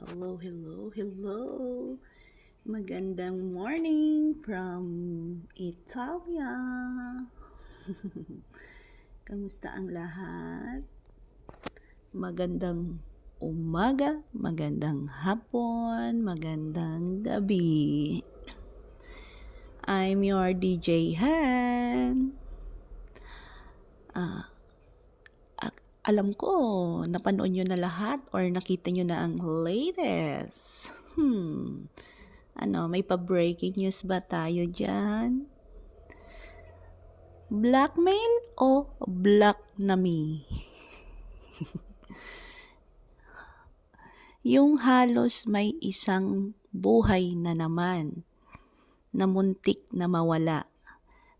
Hello, hello, hello. Magandang morning from Italia. Kamusta ang lahat? Magandang umaga, magandang hapon, magandang gabi. I'm your DJ Han. Alam ko, napanood nyo na lahat or nakita nyo na ang latest. May pa-breaking news ba tayo dyan? Blackmail o black na me? Yung halos may isang buhay na naman na muntik na mawala.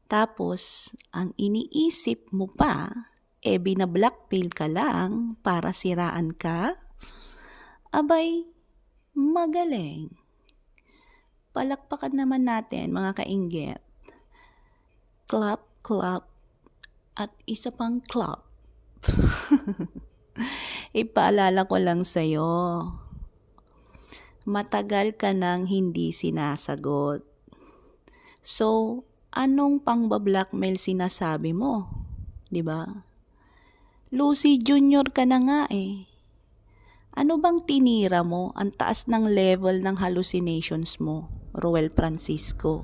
Tapos, ang iniisip mo pa, binablackmail ka lang para siraan ka? Abay, magaling. Palakpakan naman natin mga kainggit. Clap, clap, at isa pang clap. Ipaalala ko lang sa'yo. Matagal ka nang hindi sinasagot. So, anong pang-blackmail sinasabi mo? 'Di ba? Lucy Junior ka na nga eh. Ano bang tinira mo? Ang taas ng level ng hallucinations mo, Roel Francisco.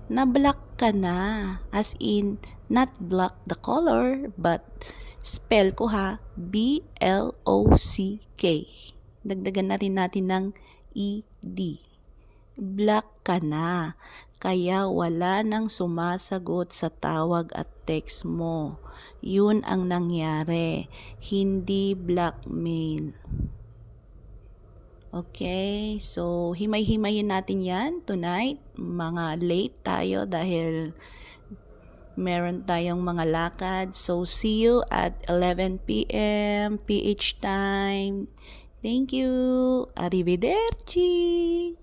Na-block ka na. As in, not block the color, but spell ko ha, B-L-O-C-K. Dagdagan na rin natin ng E-D. Block ka na. Kaya wala nang sumasagot sa tawag at text mo. Yun ang nangyari. Hindi blackmail. Okay, so himay-himayin natin yan tonight. Mga late tayo dahil meron tayong mga lakad. So see you at 11 p.m. PH time. Thank you. Arrivederci.